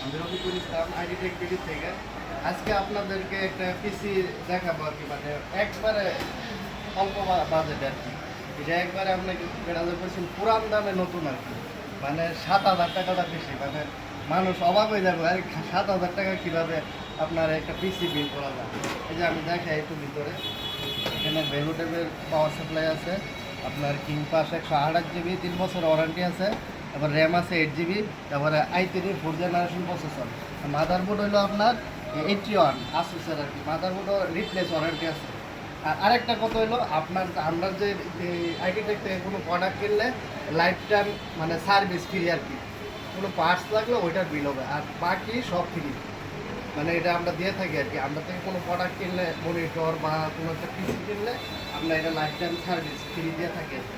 আমি Rafiqul Islam ID tech BD থেকে আজকে আপনাদেরকে একটা পিসি দেখাবো আর কি, মানে একবারে অল্প বাজেট আর কি। এটা একবারে আপনাকে 1,000% পুরান দামে নতুন আর কি, মানে 7,000 টাকাটা বেশি, মানে মানুষ অবাক হয়ে যাবে আর 7,000 টাকা কীভাবে আপনার একটা পিসি বিল করা যায়। এই যে আমি দেখাই একটু ভিতরে, এখানে ভ্যালুটেবেল পাওয়ার সাপ্লাই আছে, আপনার কিংপাস 128 জিবি 3 বছর ওয়ারেন্টি আছে, তারপর র্যাম আছে 8 জিবি, তারপরে i3 4th generation processor. Motherboard হলো আপনার 81 আসুসের আর কি, মাদারবোর্ডও রিপ্লেস ওয়ারেন্টি আছে। আর আরেকটা কথা হলো আপনার, আমরা যে আইটি টেক থেকে কোনো প্রোডাক্ট কিনলে লাইফ টাইম মানে সার্ভিস ফ্রি আর কি, কোনো পার্টস লাগলে ওইটার বিল হবে, আর বাকি সব ফ্রি। মানে এটা আমরা দিয়ে থাকি আর কি, আমরা থেকে কোনো প্রোডাক্ট কিনলে, মনিটর বা কোনো একটা পিসি কিনলে আমরা এটা লাইফ টাইম সার্ভিস ফ্রি দিয়ে থাকি আর কি।